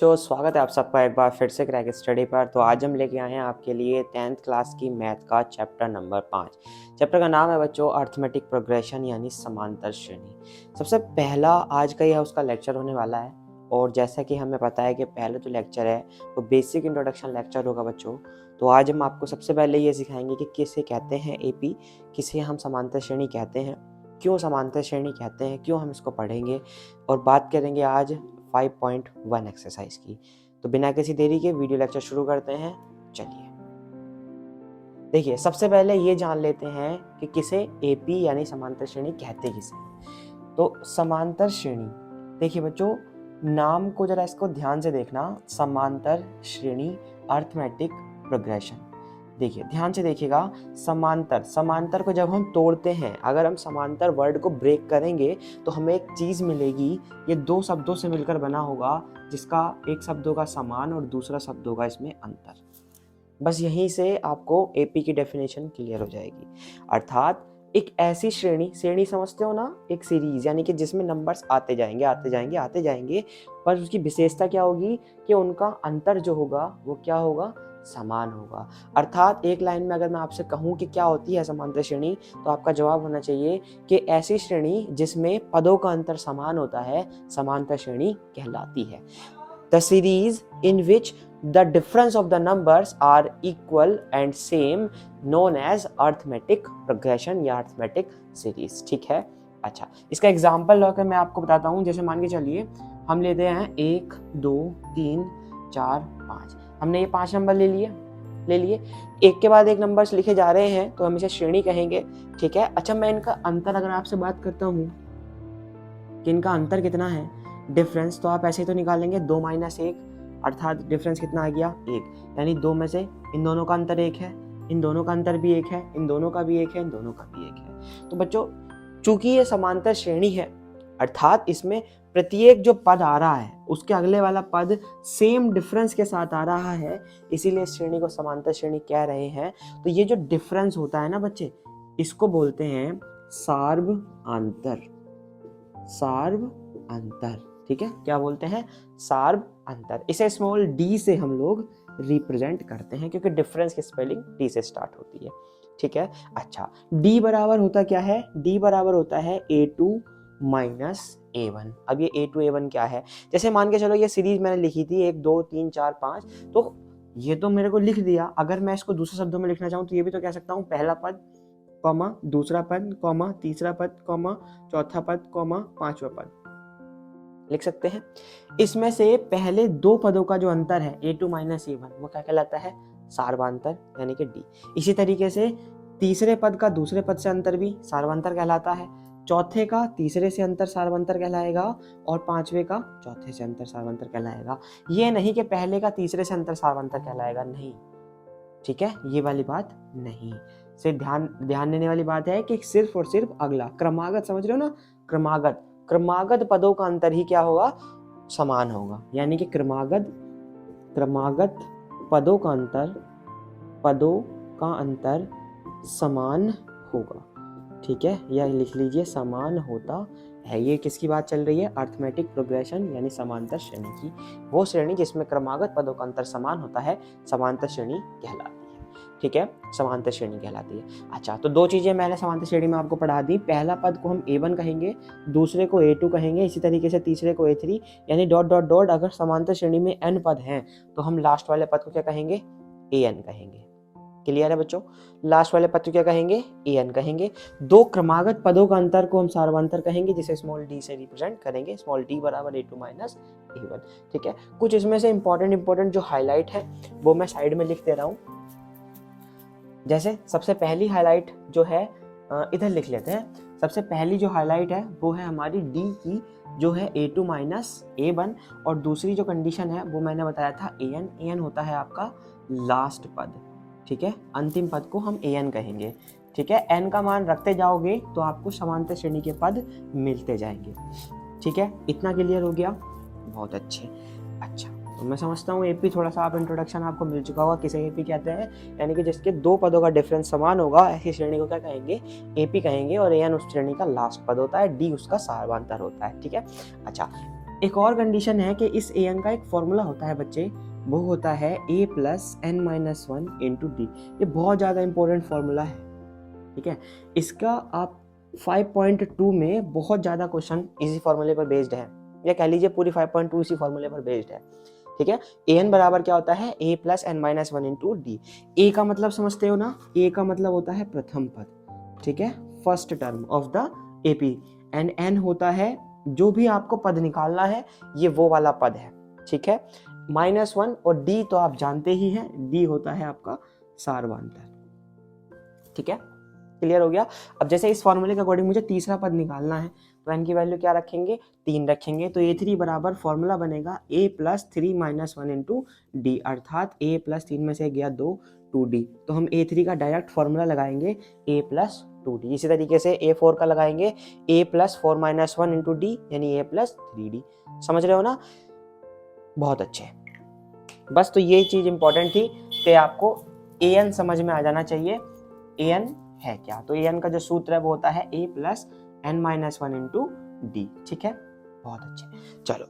स्वागत है आप सबका एक बार फिर से क्रैक स्टडी पर। तो आज हम लेके आए हैं आपके लिए 10th क्लास की मैथ का चैप्टर नंबर 5। चैप्टर का नाम है बच्चों अर्थमेटिक प्रोग्रेशन यानी समांतर श्रेणी। सबसे पहला आज का यह उसका लेक्चर होने वाला है। और जैसा कि हमें पता है कि पहला जो लेक्चर है वो बेसिक इंट्रोडक्शन लेक्चर होगा बच्चों। तो आज हम आपको सबसे पहले ये सिखाएंगे कि किसे कहते हैं एपी, किसे हम समांतर श्रेणी कहते हैं, क्यों समांतर श्रेणी कहते हैं, क्यों हम इसको पढ़ेंगे और बात करेंगे आज 5.1 एक्सरसाइज की। तो बिना किसी देरी के वीडियो लेक्चर शुरू करते हैं। चलिए देखिए, सबसे पहले ये जान लेते हैं कि किसे एपी यानी समांतर श्रेणी कहते किसे। तो समांतर श्रेणी, देखिए बच्चों नाम को जरा इसको ध्यान से देखना, समांतर श्रेणी अर्थमेटिक प्रोग्रेशन। देखिए ध्यान से देखिएगा, समांतर समांतर को जब हम तोड़ते हैं, अगर हम समांतर वर्ड को ब्रेक करेंगे तो हमें एक चीज मिलेगी। ये दो शब्दों से मिलकर बना होगा, जिसका एक शब्द होगा समान और दूसरा शब्द होगा इसमें अंतर। बस यहीं से आपको एपी की डेफिनेशन क्लियर हो जाएगी। अर्थात एक ऐसी श्रेणी, श्रेणी समझते हो ना, एक सीरीज यानी कि जिसमें नंबर्स आते जाएंगे आते जाएंगे आते जाएंगे, पर उसकी विशेषता क्या होगी कि उनका अंतर जो होगा वो क्या होगा, समान होगा। अर्थात एक लाइन में अगर मैं आपसे कहूं कि क्या होती है समांतर श्रेणी, तो आपका जवाब होना चाहिए कि ऐसी श्रेणी जिसमें पदों का अंतर समान होता है समांतर श्रेणी कहलाती है। The series in which the difference of the numbers are equal and same known as arithmetic progression या arithmetic series। ठीक है, अच्छा इसका एग्जाम्पल लेकर मैं आपको बताता हूँ। जैसे मान के चलिए हम लेते हैं 1 2 3 4 5। हमने ये 5 नंबर ले लिए एक के बाद एक नंबर्स लिखे जा रहे हैं, तो हम इसे श्रेणी कहेंगे। ठीक है, अच्छा मैं इनका अंतर अगर आपसे बात करता हूँ कि इनका अंतर कितना है, डिफरेंस, तो आप ऐसे ही तो निकालेंगे 2 - 1, अर्थात डिफरेंस कितना आ गया 1, यानी 2 में से इन दोनों का अंतर 1 है, इन दोनों का अंतर भी 1 है, इन दोनों का भी 1 है, इन दोनों का भी 1 है। तो बच्चों चूंकि ये समांतर श्रेणी है, अर्थात इसमें प्रत्येक जो पद आ रहा है उसके अगले वाला पद सेम डिफरेंस के साथ आ रहा है, इसीलिए इस श्रेणी को समांतर श्रेणी कह रहे हैं। तो ये जो डिफरेंस होता है ना बच्चे, इसको बोलते हैं सार्वअंतर। सार्वअंतर, ठीक है, क्या बोलते हैं, सार्वअंतर। इसे स्मॉल डी से हम लोग रिप्रेजेंट करते हैं क्योंकि डिफरेंस की स्पेलिंग डी से स्टार्ट होती है। ठीक है, अच्छा डी बराबर होता क्या है, डी बराबर होता है A2 - A1। अब ये A2 A1 क्या है, जैसे मान के चलो ये सीरीज मैंने लिखी थी 1 2 3 4 5, तो ये तो मेरे को लिख दिया। अगर मैं इसको दूसरे शब्दों में लिखना चाहूँ तो ये भी तो कह सकता हूँ, पहला पद कॉमा दूसरा पद कॉमा तीसरा पद कॉमा चौथा पद कॉमा पांचवा पद लिख सकते हैं। इसमें से पहले दो पदों का जो अंतर है A2 - A1 वो क्या कहलाता है, सार्वअंतर यानी कि डी। इसी तरीके से तीसरे पद का दूसरे पद से अंतर भी सार्वअंतर कहलाता है, चौथे का तीसरे से अंतर सार्वअंतर कहलाएगा और पांचवे का चौथे से अंतर सार्वअंतर कहलाएगा। ये नहीं कि पहले का तीसरे से अंतर सार्वअंतर कहलाएगा, नहीं। ठीक है, ये वाली बात नहीं। सिर्फ ध्यान देने वाली बात है कि सिर्फ और सिर्फ अगला क्रमागत, समझ रहे हो ना, क्रमागत पदों का अंतर ही क्या होगा, समान होगा। यानी कि क्रमागत पदों का अंतर समान होगा। ठीक है, यह लिख लीजिए, समान होता है। ये किसकी बात चल रही है, अर्थमेटिक प्रोग्रेशन यानी समांतर श्रेणी की। वो श्रेणी जिसमें क्रमागत पदों का अंतर समान होता है समांतर श्रेणी कहलाती है। ठीक है, समांतर श्रेणी कहलाती है। अच्छा, तो दो चीजें मैंने समांतर श्रेणी में आपको पढ़ा दी। पहला पद को हम A1 कहेंगे, दूसरे को A2 कहेंगे, इसी तरीके से तीसरे को A3, यानी डॉट डॉट डॉट। अगर समांतर श्रेणी में n पद हैं तो हम लास्ट वाले पद को क्या कहेंगे, AN कहेंगे। क्लियर है बच्चों, लास्ट वाले पद को क्या कहेंगे, AN कहेंगे। दो क्रमागत पदों का अंतर को हम सार्वअंतर कहेंगे, जिसे स्मॉल d से रिप्रेजेंट करेंगे, स्मॉल d बराबर A2 - A1। ठीक है, कुछ इसमें से इंपॉर्टेंट जो हाईलाइट है वो मैं साइड में लिख दे रहा हूँ। जैसे सबसे पहली हाईलाइट जो है इधर लिख लेते हैं। सबसे पहली जो हाईलाइट है वो है हमारी डी की, जो है A2 - A1, और दूसरी जो कंडीशन है वो मैंने बताया था AN होता है आपका लास्ट पद। ठीक है, अंतिम पद को हम AN कहेंगे। ठीक है, n का मान रखते जाओगे तो आपको समांतर श्रेणी के पद मिलते जाएंगे। ठीक है, इतना क्लियर हो गया, बहुत अच्छे। अच्छा, तो मैं समझता हूँ एपी थोड़ा सा आप इंट्रोडक्शन आपको मिल चुका होगा, किसे एपी कहते हैं, यानी कि जिसके दो पदों का डिफरेंस समान होगा, ऐसी श्रेणी को क्या कहेंगे, एपी कहेंगे। और AN उस श्रेणी का लास्ट पद होता है, डी उसका सार्वअंतर होता है। ठीक है, अच्छा एक और कंडीशन है कि इस an का एक फॉर्मूला होता है बच्चे, वो होता है a plus N minus one into D. ये बहुत ज़्यादा इंपॉर्टेंट फॉर्मूला है, ठीक है। इसका आप 5.2 में बहुत ज़्यादा क्वेश्चन इसी फॉर्मूले पर बेस्ड है, या कह लीजिए पूरी 5.2 इसी फॉर्मूले पर बेस्ड है, ठीक है। an बराबर क्या होता है, a plus N minus one into D. a का मतलब समझते हो ना, a का मतलब होता है प्रथम पद, ठीक है, first term of the AP, and n होता है जो भी आपको पद निकालना है, ये वो वाला पद है, ठीक है। माइनस वन और d तो आप जानते ही हैं, d होता है आपका सारवांतर, ठीक है। क्लियर हो गया। अब जैसे इस फॉर्मूले के अकॉर्डिंग मुझे तीसरा पद निकालना है, तो n की वैल्यू क्या रखेंगे, 3 रखेंगे। तो a3 बराबर फॉर्मूला बनेगा a plus three minus one into D, अर्थात a प्लस 3 में से गया 2, 2d। तो हम a3 का डायरेक्ट फॉर्मूला लगाएंगे a प्लस 2d। इसी तरीके से a4 का लगाएंगे a plus four minus one into D, यानी a प्लस 3d। समझ रहे हो ना, बहुत अच्छे। बस तो ये चीज इंपॉर्टेंट थी कि आपको an समझ में आ जाना चाहिए, an है क्या। तो an का जो सूत्र है वो होता है a plus N minus one into D, ठीक है। बहुत अच्छे, चलो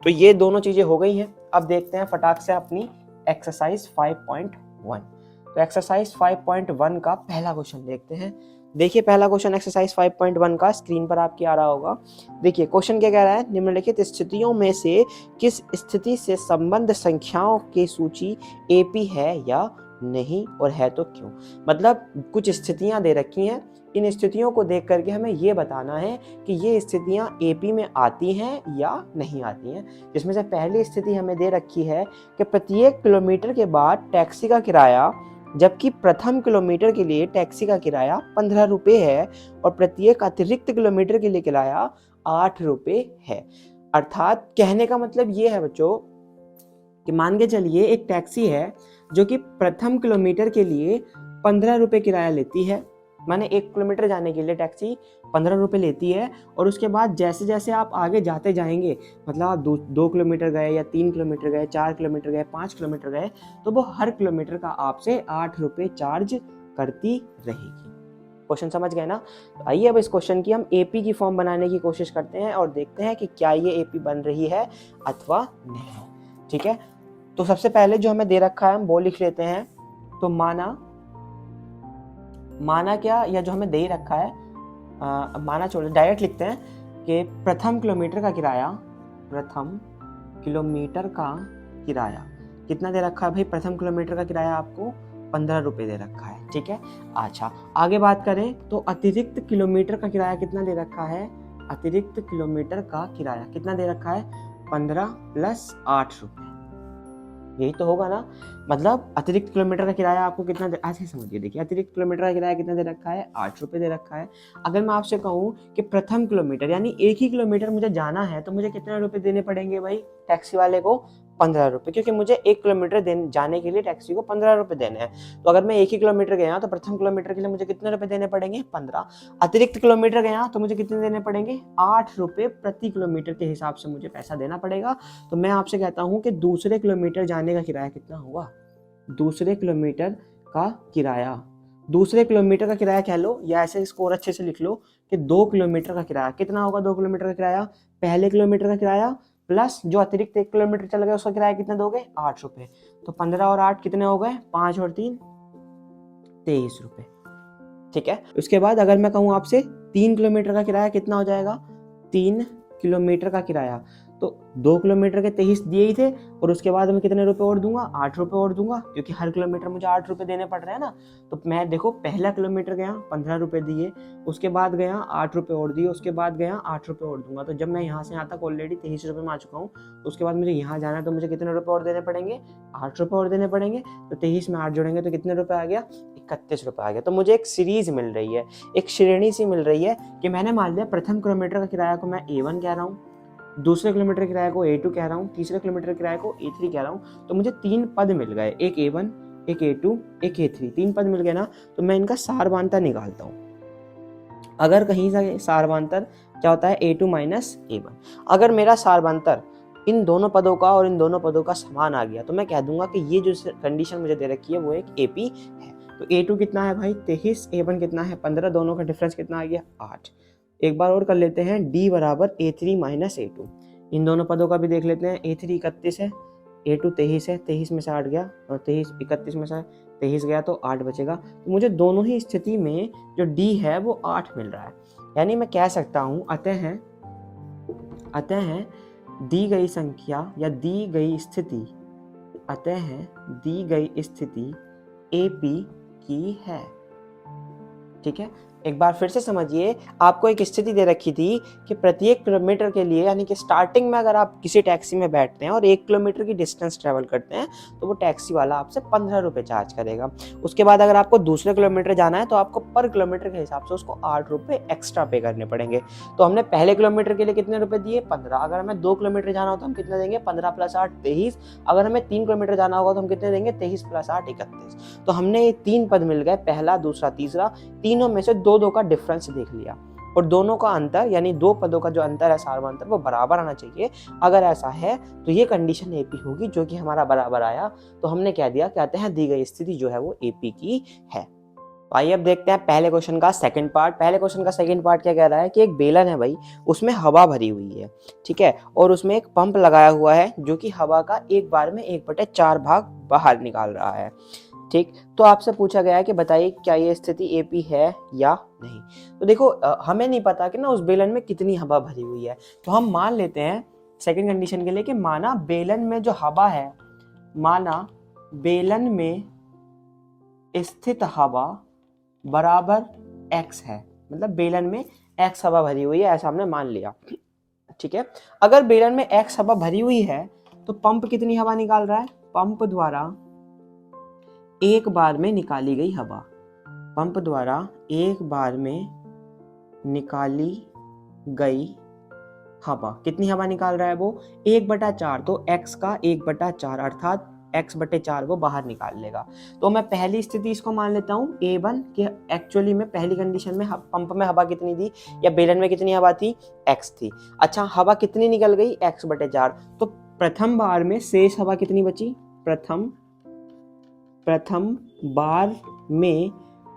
तो ये दोनों चीजें हो गई हैं। अब देखते हैं फटाक से अपनी एक्सरसाइज 5.1। तो एक्सरसाइज 5.1 का पहला क्वेश्चन देखते हैं। देखिए पहला क्वेश्चन एक्सरसाइज 5.1 का स्क्रीन पर आपके आ रहा होगा। देखिए क्वेश्चन क्या कह रहा है, निम्नलिखित स्थितियों में से किस स्थिति से संबंध संख्याओं की सूची एपी है या नहीं, और है तो क्यों। मतलब कुछ स्थितियां दे रखी हैं, इन स्थितियों को देख करके हमें ये बताना है कि ये स्थितियां एपी में आती हैं या नहीं आती हैं। जिसमें से पहली स्थिति हमें दे रखी है कि प्रत्येक किलोमीटर के बाद टैक्सी का किराया, जबकि प्रथम किलोमीटर के लिए टैक्सी का किराया 15 रुपये है और प्रत्येक अतिरिक्त किलोमीटर के लिए किराया 8 रुपये है। अर्थात कहने का मतलब ये है बच्चों कि मान के चलिए एक टैक्सी है जो कि प्रथम किलोमीटर के लिए 15 रुपये किराया लेती है, माने 1 किलोमीटर जाने के लिए टैक्सी 15 रुपये लेती है, और उसके बाद जैसे जैसे आप आगे जाते जाएंगे, मतलब आप 2 किलोमीटर गए या 3 किलोमीटर गए, 4 किलोमीटर गए, 5 किलोमीटर गए, तो वो हर किलोमीटर का आपसे 8 रुपये चार्ज करती रहेगी। क्वेश्चन समझ गए ना। तो आइए अब इस क्वेश्चन की हम एपी की फॉर्म बनाने की कोशिश करते हैं और देखते हैं कि क्या ये एपी बन रही है अथवा नहीं, ठीक है। तो सबसे पहले जो हमें दे रखा है हम वो लिख लेते हैं। तो माना क्या, या जो हमें दे रखा है माना छोड़ो, डायरेक्ट लिखते हैं कि प्रथम किलोमीटर का किराया कितना दे रखा है भाई। प्रथम किलोमीटर का किराया आपको 15 रुपये दे रखा है, ठीक है। अच्छा आगे बात करें तो अतिरिक्त किलोमीटर का किराया कितना दे रखा है, अतिरिक्त किलोमीटर का किराया कितना दे रखा है, 15 प्लस 8 रुपये, यही तो होगा ना। मतलब अतिरिक्त किलोमीटर का किराया आपको कितना ऐसे समझिए, देखिए अतिरिक्त किलोमीटर का किराया कितना दे रखा है, 8 रुपये दे रखा है। अगर मैं आपसे कहूँ कि प्रथम किलोमीटर यानी एक ही किलोमीटर मुझे जाना है, तो मुझे कितने रुपए देने पड़ेंगे भाई टैक्सी वाले को, 15 रुपये, क्योंकि मुझे 1 किलोमीटर जाने के लिए टैक्सी को 15 रुपये देने हैं। तो अगर मैं एक ही किलोमीटर गया तो प्रथम किलोमीटर के लिए मुझे कितने रुपए देने पड़ेंगे, 15। अतिरिक्त किलोमीटर गया तो मुझे कितने देने पड़ेंगे, 8 रुपये प्रति किलोमीटर के हिसाब से मुझे पैसा देना पड़ेगा। तो मैं आपसे कहता हूँ कि दूसरे किलोमीटर जाने का किराया कितना होगा, दूसरे किलोमीटर का किराया कह लो, या ऐसे स्कोर अच्छे से लिख लो कि 2 किलोमीटर का किराया कितना होगा। 2 किलोमीटर का किराया, पहले किलोमीटर का किराया प्लस जो अतिरिक्त 1 किलोमीटर चल गया उसका किराया कितना दोगे, 8 रुपये। तो 15 और 8 कितने हो गए, 5 और 3 23 रुपये, ठीक है। उसके बाद अगर मैं कहूँ आपसे 3 किलोमीटर का किराया कितना हो जाएगा, 3 किलोमीटर का किराया, तो 2 किलोमीटर के 23 दिए ही थे, और उसके बाद मैं कितने रुपए और दूंगा, 8 रुपये और दूंगा, क्योंकि हर किलोमीटर मुझे 8 रुपये देने पड़ रहे हैं ना। तो मैं देखो पहला किलोमीटर गया 15 रुपये दिए, उसके बाद गया 8 रुपये और दिए, उसके बाद गया 8 रुपये और दूंगा। तो जब मैं यहाँ से यहाँ तक ऑलरेडी 23 रुपये में आ चुका हूँ, उसके बाद मुझे यहाँ जाना है, तो मुझे कितने रुपये और देने पड़ेंगे, 8 रुपये और देने पड़ेंगे। तो 23 में 8 जोड़ेंगे तो कितने रुपये आ गया, 31 रुपये आ गया। तो मुझे एक सीरीज मिल रही है, एक श्रेणी सी मिल रही है कि मैंने मान लिया प्रथम किलोमीटर का किराया को मैं A1 कह रहा हूँ, दूसरे किलोमीटर किराए को A2 कह रहा हूँ, तीसरे किलोमीटर किराए को A3 कह रहा हूँ। तो मुझे 3 पद मिल गए, एक A1, एक A2, एक A3, 3 पद मिल गए ना। तो मैं इनका सारवांतर निकालता हूँ। अगर कहीं से सारवांतर क्या होता है, A2 माइनस A1, अगर मेरा सारवांतर इन दोनों पदों का और इन दोनों पदों का समान आ गया, तो मैं कह दूंगा कि ये जो कंडीशन मुझे दे रखी है वो एक AP है। तो A2 कितना है भाई 23, A1 कितना है 15, दोनों का डिफरेंस कितना आ गया 8। एक बार और कर लेते हैं, D बराबर A3 माइनस A2। इन दोनों पदों का भी देख लेते हैं। A3 31 है, A2 23 है, 23 में से 8 गया और 23 31 में से 23 गया तो 8 बचेगा। तो मुझे दोनों ही स्थिति में जो D है वो 8 मिल रहा है। यानी मैं कह सकता हूँ अतः दी गई संख्या या दी गई स्थिति AP की है। ठीक है, एक बार फिर से समझिए, आपको एक स्थिति दे रखी थी कि प्रत्येक किलोमीटर के लिए, यानी कि स्टार्टिंग में अगर आप किसी टैक्सी में बैठते हैं और 1 किलोमीटर की डिस्टेंस ट्रेवल करते हैं तो वो टैक्सी वाला आपसे 15 रुपये चार्ज करेगा। उसके बाद अगर आपको दूसरे किलोमीटर जाना है तो आपको पर किलोमीटर के हिसाब से उसको 8 रुपये एक्स्ट्रा पे करने पड़ेंगे। तो हमने पहले किलोमीटर के लिए कितने रुपए दिए? 15। अगर हमें 2 किलोमीटर जाना हो तो हम कितने देंगे? 15 + 8 23। अगर हमें 3 किलोमीटर जाना होगा तो हम कितने देंगे? 23 + 8 31। तो हमने ये 3 पद मिल गए, पहला, दूसरा, तीसरा। तीनों में से 2-2 का डिफरेंस देख लिया और दोनों का अंतर, यानी 2 पदों का जो अंतर है, सार्वंतर, वो बराबर आना चाहिए। अगर ऐसा है तो ये कंडीशन AP होगी, जो कि हमारा बराबर आया। तो हमने कह दिया, कहते हैं दी गई स्थिति जो है वो AP की है। तो आइए अब देखते हैं पहले क्वेश्चन का सेकंड पार्ट। पहले क्वेश्चन का सेकंड पार्ट क्या कह रहा है कि एक बेलन है भाई, उसमें हवा भरी हुई है, ठीक है, और उसमें एक पंप लगाया हुआ है जो कि हवा का एक बार में 1/4 भाग बाहर निकाल रहा है। ठीक, तो आपसे पूछा गया है कि बताइए क्या ये स्थिति AP है या नहीं। तो देखो, हमें नहीं पता कि ना उस बेलन में कितनी हवा भरी हुई है, तो हम मान लेते हैं सेकंड कंडीशन के लिए कि माना बेलन में जो हवा है, माना बेलन में स्थित हवा बराबर x है, मतलब बेलन में x हवा भरी हुई है, ऐसा हमने मान लिया। ठीक है, अगर बेलन में x हवा भरी हुई है तो पंप कितनी हवा निकाल रहा है? पंप द्वारा एक बार में निकाली गई हवा, पंप द्वारा एक बार में निकाली गई हवा, कितनी हवा निकाल रहा है वो? 1/4। तो x का 1/4 अर्थात x/4 वो बाहर निकाल लेगा। तो मैं पहली स्थिति इसको मान लेता हूँ A1 कि एक्चुअली में पहली कंडीशन में पंप में हवा कितनी थी या बेलन में कितनी हवा थी? x थी। अच्छा, हवा कितनी निकल गई? x/4। तो प्रथम बार में शेष हवा कितनी बची? प्रथम बार में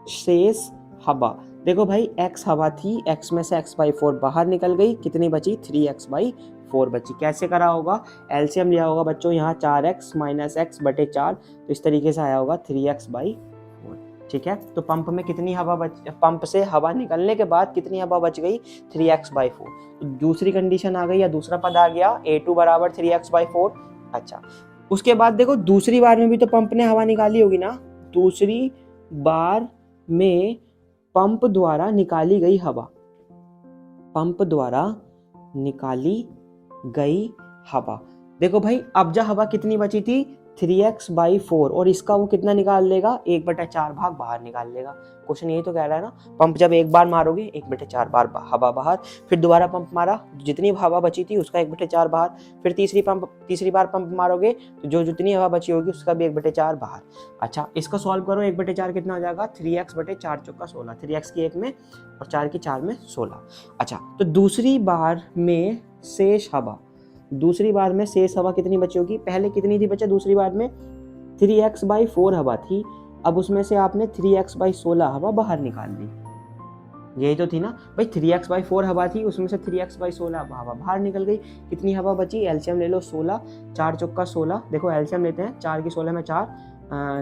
शेष हवा, देखो भाई, x हवा थी, x में से x/4 बाहर निकल गई, कितनी बची? 3x/4 बची। कैसे करा होगा? एलसीएम लिया होगा बच्चों, यहाँ 4x - x/4, तो इस तरीके से आया होगा 3x/4। ठीक है, तो पंप में कितनी हवा पंप से हवा निकलने के बाद कितनी हवा बच गई? 3x/4। तो दूसरी कंडीशन आ गई या दूसरा पद आ गया, A2 = 3x/4। अच्छा, उसके बाद देखो, दूसरी बार में भी तो पंप ने हवा निकाली होगी ना। दूसरी बार में पंप द्वारा निकाली गई हवा, पंप द्वारा निकाली गई हवा, देखो भाई, अब जा हवा कितनी बची थी? 3x/4, और इसका वो कितना निकाल लेगा? 1/4 भाग बाहर निकाल लेगा। क्वेश्चन यही तो कह रहा है ना, पंप जब एक बार मारोगे 1/4 बार हवा बाहर, फिर दोबारा पंप मारा, जितनी हवा बची थी उसका 1/4 बाहर, फिर तीसरी बार पंप मारोगे तो जो जितनी हवा बची होगी उसका भी 1/4 बाहर। अच्छा, इसको सॉल्व करो, 1/4 कितना हो जाएगा? 3x/4 × 16, 3x की 1 में और 4 की 4 में 16। अच्छा, तो दूसरी बार में शेष हवा कितनी बची होगी? पहले कितनी थी बच्चा? दूसरी बार में 3x/4 हवा थी, अब उसमें से आपने 3x/16 हवा बाहर निकाल दी, यही तो थी ना भाई। 3x/4 हवा थी, उसमें से 3x/16 हवा बाहर निकल गई, कितनी हवा बची? एलसीएम ले लो, 16, 4 चौका 16, देखो एलसीएम लेते हैं, 4 की 16 में 4,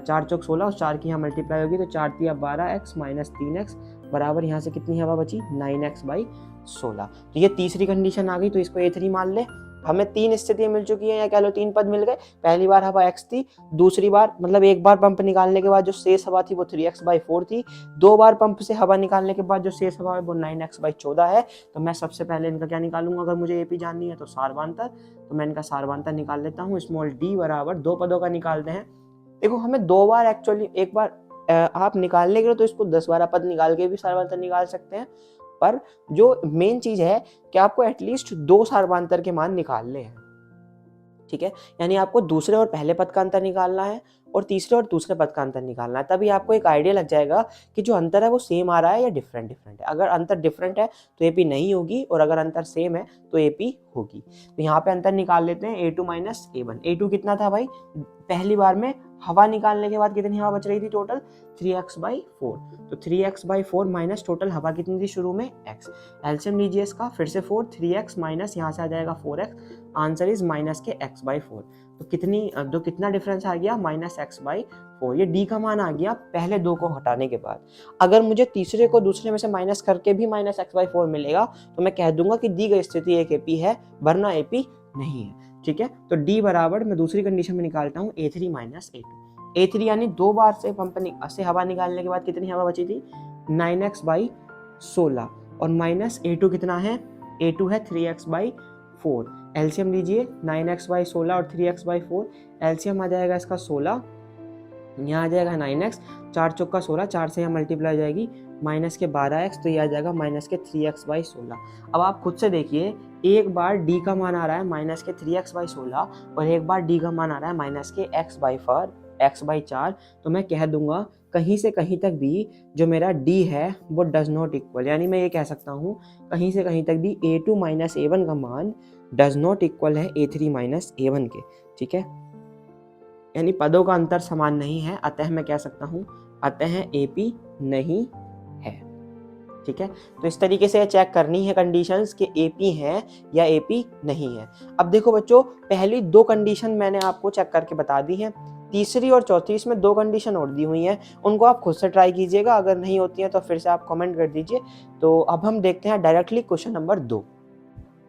4 चौक 16, और 4 की यहाँ मल्टीप्लाई होगी तो 4 × 12x - 3x बराबर, यहाँ से कितनी हवा बची? 9x/16। तो ये तीसरी कंडीशन आ गई, तो इसको A3 मान ले। हमें 3 स्थितियां मिल चुकी हैं, या कह लो 3 पद मिल गए। पहली बार हवा x थी, दूसरी बार मतलब एक बार पंप निकालने के बाद जो शेष हवा थी वो 3x/4 थी, 2 बार पंप से हवा निकालने के बाद जो शेष हवा है वो 9x/14 है। तो मैं सबसे पहले इनका क्या निकालूंगा? अगर मुझे AP जाननी है तो सारवांतर, तो मैं इनका सारवांतर निकाल लेता हूँ। स्मॉल d बराबर 2 पदों का निकालते हैं। देखो, हमें 2 बार एक्चुअली, एक बार आप निकालने के लिए तो इसको 10-12 पद निकाल के भी सारवांतर निकाल सकते हैं, पर जो मेन चीज है कि आपको एटलीस्ट 2 सार्वधातुक के मान निकालने हैं। ठीक है, यानी आपको दूसरे और पहले पद का अंतर निकालना है और तीसरे और दूसरे पद का अंतर निकालना है, तभी आपको एक आइडिया लग जाएगा कि जो अंतर है वो सेम आ रहा है या डिफरेंट है। अगर अंतर डिफरेंट है तो AP नहीं होगी, और अगर अंतर सेम है तो AP होगी। तो यहाँ पे अंतर निकाल लेते हैं, A2 - A1। A2 कितना था भाई? पहली बार में हवा निकालने के बाद कितनी हवा बच रही थी टोटल, 3x/4। तो 3x/4 माइनस टोटल हवा कितनी थी शुरू में, x। एलसीएम लीजिए इसका, फिर से 4, 3x माइनस यहाँ से आ जाएगा 4x, आंसर इज माइनस के x/4। तो कितना डिफरेंस आ गया, -x/4। ये d का मान आ गया पहले दो को हटाने के बाद। अगर मुझे तीसरे को दूसरे में से माइनस करके भी -x/4 मिलेगा तो मैं कह दूंगा कि दी गई स्थिति एक एपी है, वरना एपी नहीं है। ठीक है, तो d बराबर मैं दूसरी कंडीशन में निकालता हूँ A3 - A2। A3 यानी 2 बार से पंप से हवा निकालने के बाद कितनी हवा बची थी, 9x/16, और माइनस A2 कितना है, A2 है 3x/4। एलसीएम लीजिए, 9x/16 और 3x/4, एलसीएम आ जाएगा इसका 16, यहाँ आ जाएगा 9x, 4 चौका 16, 4 से यहाँ मल्टीप्लाई हो जाएगी, माइनस के 12x, तो ये आ जाएगा माइनस के 3x/16। अब आप खुद से देखिए, एक बार d का मान आ रहा है माइनस के 3x/16 और एक बार d का मान आ रहा है माइनस के x/4। तो मैं कह दूंगा कहीं से कहीं तक भी जो मेरा d है वो डज नॉट इक्वल, यानी मैं ये कह सकता हूँ कहीं से कहीं तक भी A2 - A1 का मान डज नॉट इक्वल है A3 - A1 के। ठीक है, यानी पदों का अंतर समान नहीं है, अतः मैं कह सकता हूँ अतः एपी नहीं है। ठीक है, तो इस तरीके से चेक करनी है कंडीशंस कि एपी है या एपी नहीं है। अब देखो बच्चों, पहली दो कंडीशन मैंने आपको चेक करके बता दी है, तीसरी और चौथी इसमें दो कंडीशन और दी हुई हैं, उनको आप खुद से ट्राई कीजिएगा, अगर नहीं होती हैं तो फिर से आप कमेंट कर दीजिए। तो अब हम देखते हैं डायरेक्टली क्वेश्चन नंबर 2।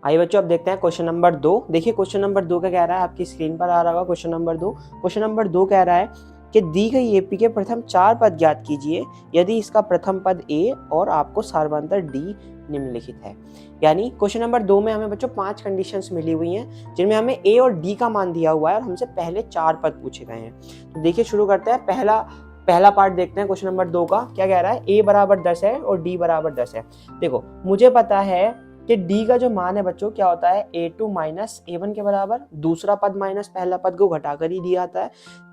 आइए बच्चों, अब देखते हैं क्वेश्चन नंबर 2। देखिए क्वेश्चन नंबर 2 क्या कह रहा है, आपकी स्क्रीन पर आ रहा होगा क्वेश्चन नंबर 2। क्वेश्चन नंबर 2 कह रहा है कि दी गई एपी के प्रथम 4 पद ज्ञात कीजिए यदि इसका प्रथम पद ए और आपको सार्वधातुक डी निम्नलिखित है। यानी क्वेश्चन नंबर 2 में हमें बच्चों 5 कंडीशंस मिली हुई हैं, जिनमें हमें ए और डी का मान दिया हुआ है और हमसे पहले 4 पद पूछे गए हैं। तो देखिए शुरू करते हैं, पहला पार्ट देखते हैं क्वेश्चन नंबर 2 का। क्या कह रहा है, ए बराबर 10 है और डी बराबर 10 है। देखो मुझे पता है कि d का जो मान है बच्चों क्या होता है, A2 - A1 के बराबर, दूसरा पद माइनस पहला पद को घटाकर ही दिया आता है।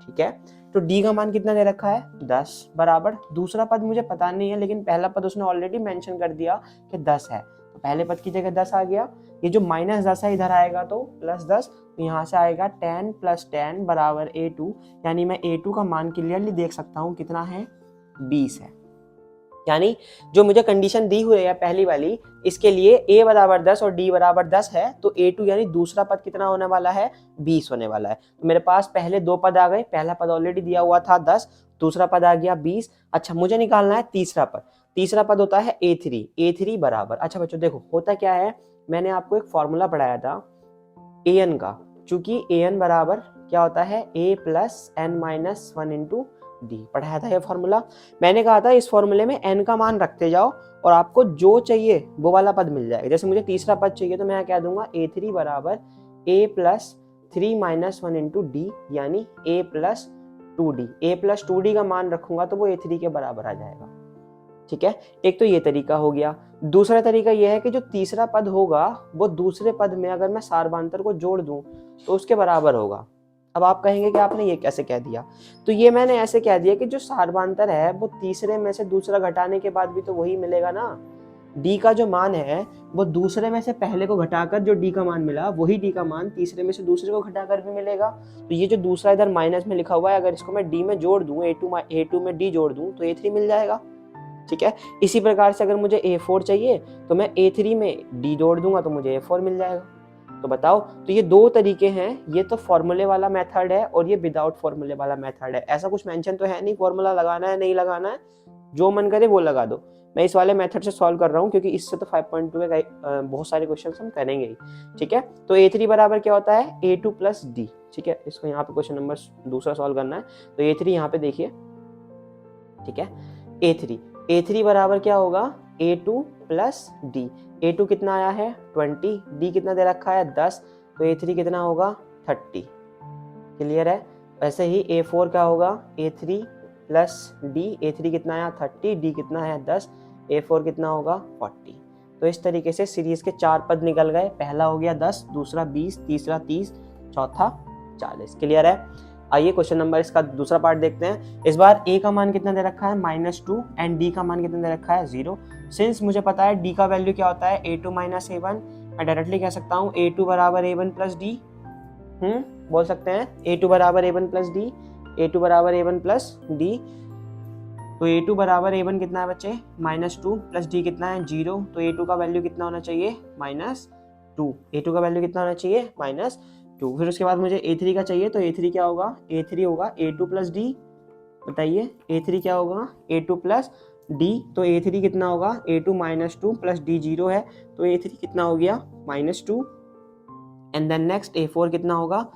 ठीक है, तो d का मान कितना दे रखा है, 10 बराबर, दूसरा पद मुझे पता नहीं है लेकिन पहला पद उसने ऑलरेडी मेंशन कर दिया कि 10 है, तो पहले पद की जगह 10 आ गया। ये जो -10 है इधर आएगा तो +10, तो यहाँ से आएगा 10 + 10 बराबर A2, यानी मैं A2 का मान क्लियरली देख सकता हूँ कितना है, 20 है। यानी जो मुझे कंडीशन दी हुई है पहली वाली, इसके लिए a बराबर 10 और d बराबर 10 है, तो A2 यानी दूसरा पद कितना होने वाला है, 20 होने वाला है। तो मेरे पास पहले दो पद आ गए, पहला पद ऑलरेडी दिया हुआ था 10, दूसरा पद आ गया 20। अच्छा, मुझे निकालना है तीसरा पद। तीसरा पद होता है A3 बराबर, अच्छा बच्चों देखो होता क्या है, मैंने आपको एक फॉर्मूला पढ़ाया था an का, चूंकि an बराबर क्या होता है, a + n - 1 × d पढ़ाया था ये फॉर्मूला। मैंने कहा था इस फॉर्मूले में n का मान रखते जाओ और आपको जो चाहिए वो वाला पद मिल जाएगा। जैसे मुझे तीसरा पद चाहिए तो मैं क्या दूंगा, A3 बराबर a + 3 - 1 × d, यानी a + 2d। a + 2d का मान रखूंगा तो वो A3 के बराबर आ जाएगा। ठीक है, एक तो ये तरीका हो गया। दूसरा तरीका ये है कि जो तीसरा पद होगा वो दूसरे पद में अगर मैं सार्वधातुक को जोड़ दूं तो उसके बराबर होगा। अब आप कहेंगे कि आपने ये कैसे कह दिया, तो ये मैंने ऐसे कह दिया कि जो सार्वधातुक है वो तीसरे में से दूसरा घटाने के बाद भी तो वही मिलेगा ना। d का जो मान है वो दूसरे में से पहले को घटाकर जो d का मान मिला, वही d का मान तीसरे में से दूसरे को घटाकर भी मिलेगा। तो ये जो दूसरा इधर माइनस में लिखा हुआ है, अगर इसको मैं d में जोड़ दूं, A2 में d जोड़ दूं तो A3 मिल जाएगा। ठीक है, इसी प्रकार से अगर मुझे A4 चाहिए तो मैं A3 में d जोड़ दूंगा तो मुझे A4 मिल जाएगा। तो बताओ, तो ये दो तरीके हैं, ये तो फॉर्मूले वाला मेथड है और ये विदाउट फॉर्मूले वाला मेथड है। ऐसा कुछ मेंशन तो है नहीं फॉर्मूला लगाना है नहीं लगाना है, जो मन करे वो लगा दो। मैं इस वाले मेथड से सॉल्व कर रहा हूँ क्योंकि इससे तो 5.2 के बहुत सारे क्वेश्चन हम करेंगे ही। ठीक है, तो A3 बराबर क्या होता है, A2 + d। ठीक है, इसको यहाँ पे क्वेश्चन नंबर दूसरा सॉल्व करना है, तो A3 यहाँ पे देखिए। ठीक है, A3 बराबर क्या होगा, A2 + d। A2 कितना आया है 20, d कितना दे रखा है 10, तो A3 कितना होगा 30। क्लियर है। वैसे ही A4 क्या होगा, A3 + d। A3 कितना आया 30, d कितना है 10, A4 कितना होगा 40। तो इस तरीके से सीरीज के 4 पद निकल गए, पहला हो गया 10, दूसरा 20, तीसरा 30, चौथा 40। क्लियर है। आइए क्वेश्चन नंबर इसका दूसरा पार्ट देखते हैं। इस बार a का मान कितना दे रखा है -2 एंड d का मान कितना दे रखा है 0। सिंस मुझे पता है d का वैल्यू क्या होता है, A2 - A1, मैं डायरेक्टली कह सकता हूँ A2 बराबर A1 + d। बोल सकते हैं A2 बराबर A1 + d। A2 बराबर A1 प्लस डी, तो A2 बराबर A1 कितना है बच्चे -2 प्लस डी कितना है 0, तो A2 का वैल्यू कितना होना चाहिए -2, A2 का वैल्यू कितना होना चाहिए -2। फिर उसके बाद मुझे A3 का चाहिए, तो A3 क्या होगा, A3 होगा A2 प्लस डी, बताइए A3 क्या होगा A2 प्लस डी, तो A3 कितना होगा A2 -2 प्लस डी 0 है, तो A3 कितना हो गया -2। एंड देन नेक्स्ट A4 कितना होगा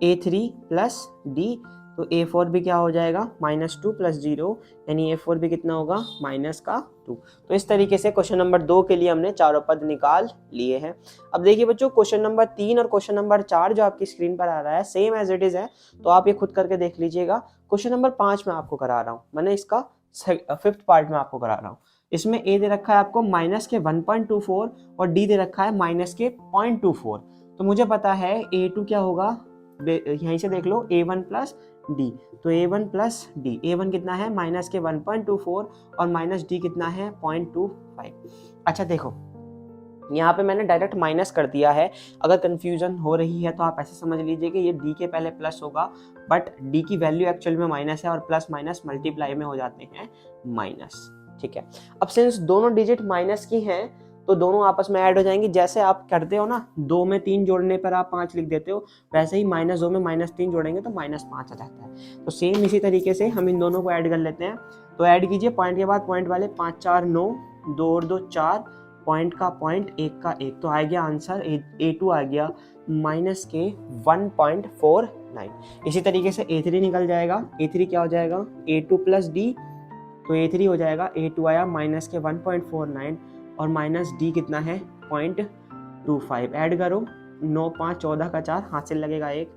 A3 प्लस डी, तो A4 भी क्या हो जाएगा -2 प्लस 0, यानी A4 भी कितना होगा -2। तो इस तरीके से क्वेश्चन नंबर 2 के लिए हमने चारों पद निकाल लिए हैं। अब देखिए बच्चों, क्वेश्चन नंबर 3 और क्वेश्चन नंबर 4 जो आपकी स्क्रीन पर आ रहा है सेम एज इट इज है, तो आप ये खुद करके देख लीजिएगा। क्वेश्चन नंबर 5 में आपको करा रहा हूँ, मैंने इसका 5th पार्ट में आपको करा रहा हूँ। इसमें A दे रखा है आपको -1.24 और D दे रखा है -0.24। तो मुझे पता है A2 क्या होगा, यहीं से देख लो A1 प्लस डी, तो A1 प्लस डी, A1 कितना है -1.24 और -D कितना है 0.25। अच्छा देखो, यहाँ पे मैंने डायरेक्ट माइनस कर दिया है, अगर कंफ्यूजन हो रही है तो आप ऐसे समझ लीजिए कि ये D के पहले प्लस होगा, बट D की वैल्यू एक्चुअल में माइनस है और प्लस माइनस मल्टीप्लाई में हो जाते हैं माइनस, ठीक है। अब सिंस दोनों डिजिट माइनस की हैं तो दोनों आपस में ऐड हो जाएंगी। जैसे आप करते हो ना 2 में 3 जोड़ने पर आप 5 लिख देते हो, वैसे ही -2 में -3 जोड़ेंगे तो -5 आ जाता है। तो सेम इसी तरीके से हम इन दोनों को ऐड कर लेते हैं। तो ऐड कीजिए, पॉइंट के बाद पॉइंट वाले 5 4 9, 2 और 2 4, पॉइंट का पॉइंट, एक का एक, तो आ गया आंसर A2 आ गया -1.49। इसी तरीके से A3 निकल जाएगा। A3 क्या हो जाएगा A2 प्लस डी, तो A3 हो जाएगा A2 आया -1.49 और -D कितना है 0.25। ऐड करो, 9 5 14 का 4, हाथ से लगेगा 1,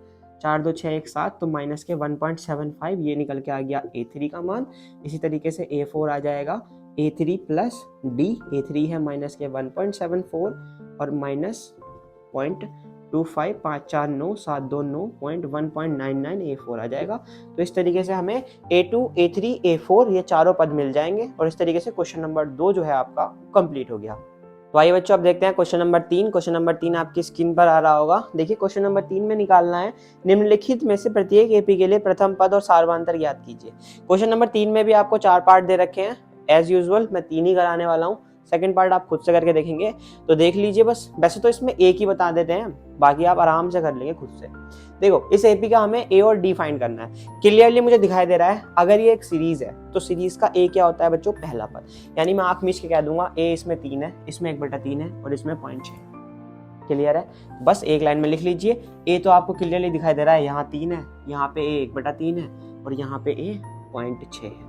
4 2 6 1 7, तो -1.75 ये निकल के आ गया A3 का मान। इसी तरीके से A4 आ जाएगा A3 प्लस D, A3 है -1.74 और -0.25, 5 4 9 7 2 9, 1.99 A4 आ जाएगा। तो इस तरीके से हमें A2 A3 A4 ये चारों पद मिल जाएंगे और इस तरीके से क्वेश्चन नंबर 2 जो है आपका कंप्लीट हो गया। तो आइए बच्चों, अब देखते हैं क्वेश्चन नंबर 3। क्वेश्चन नंबर 3 आपकी स्क्रीन पर आ रहा होगा। देखिए क्वेश्चन नंबर 3 में निकालना है, निम्नलिखित में से प्रत्येक एपी के लिए प्रथम पद और सार्वधातर ज्ञात कीजिए। क्वेश्चन नंबर 3 में भी आपको 4 पार्ट दे रखे हैं, एज यूजुअल मैं 3 ही कराने वाला हूँ, सेकंड पार्ट आप खुद से करके देखेंगे तो देख लीजिए। बस वैसे तो इसमें एक ही बता देते हैं, बाकी आप आराम से कर लेंगे खुद से। देखो, इस एपी का हमें ए और डी फाइंड करना है। क्लियरली मुझे दिखाई दे रहा है, अगर ये एक सीरीज है तो सीरीज का ए क्या होता है बच्चों, पहला पद। यानी मैं आंख मीच के कह दूंगा ए इसमें 3 है, इसमें 1/3 है और इसमें 0.6। क्लियर है, बस एक लाइन में लिख लीजिए। ए तो आपको क्लियरली दिखाई दे रहा है, यहाँ 3 है, यहाँ पे ए 1/3 है और यहाँ पे ए 0.6 है,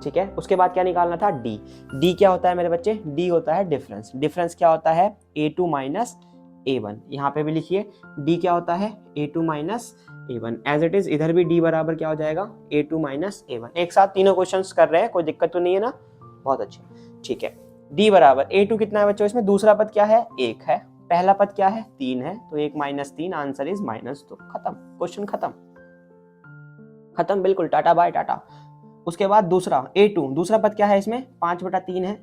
ठीक है। उसके बाद क्या निकालना था, डी। डी क्या होता है मेरे बच्चे, डी होता है डिफरेंस। डिफरेंस क्या होता है A2 माइनस A1, यहाँ पे भी लिखिए डी क्या होता है A2 minus A1। As it is इधर भी डी बराबर क्या हो जाएगा A2 माइनस A1। एक साथ तीनों क्वेश्चंस कर रहे हैं, कोई दिक्कत तो नहीं है ना, बहुत अच्छे, ठीक है। डी बराबर A2 कितना है बच्चों, इसमें दूसरा पद क्या है 1 है, पहला पद क्या है 3 है, तो 1 माइनस 3, आंसर इज -2। खत्म, क्वेश्चन खत्म, खत्म बिल्कुल, टाटा बाय टाटा। उसके बाद दूसरा A2, दूसरा पद क्या है इसमें 5/3 है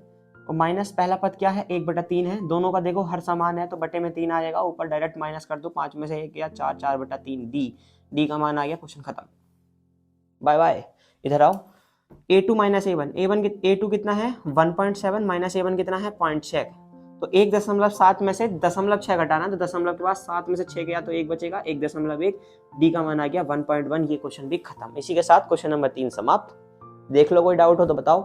और माइनस पहला पद क्या है 1/3 है। दोनों का देखो हर समान है तो बटे में 3 आ जाएगा, ऊपर डायरेक्ट माइनस कर दो, 5 में से 1 या 4, 4/3 डी का मान आ गया, क्वेश्चन खत्म, बाय बाय। इधर आओ, A2 माइनस A1, A2 कितना है 1.7 माइनस A1 कितना है 0.6, तो 1.7 में से 0.6 घटाना, तो दशमलव के बाद 7 में से 6 गया तो 1 बचेगा, 1.1, डी का मान आ गया 1.1। ये क्वेश्चन भी खत्म। इसी के साथ क्वेश्चन नंबर 3 समाप्त। देख लो, कोई डाउट हो तो बताओ।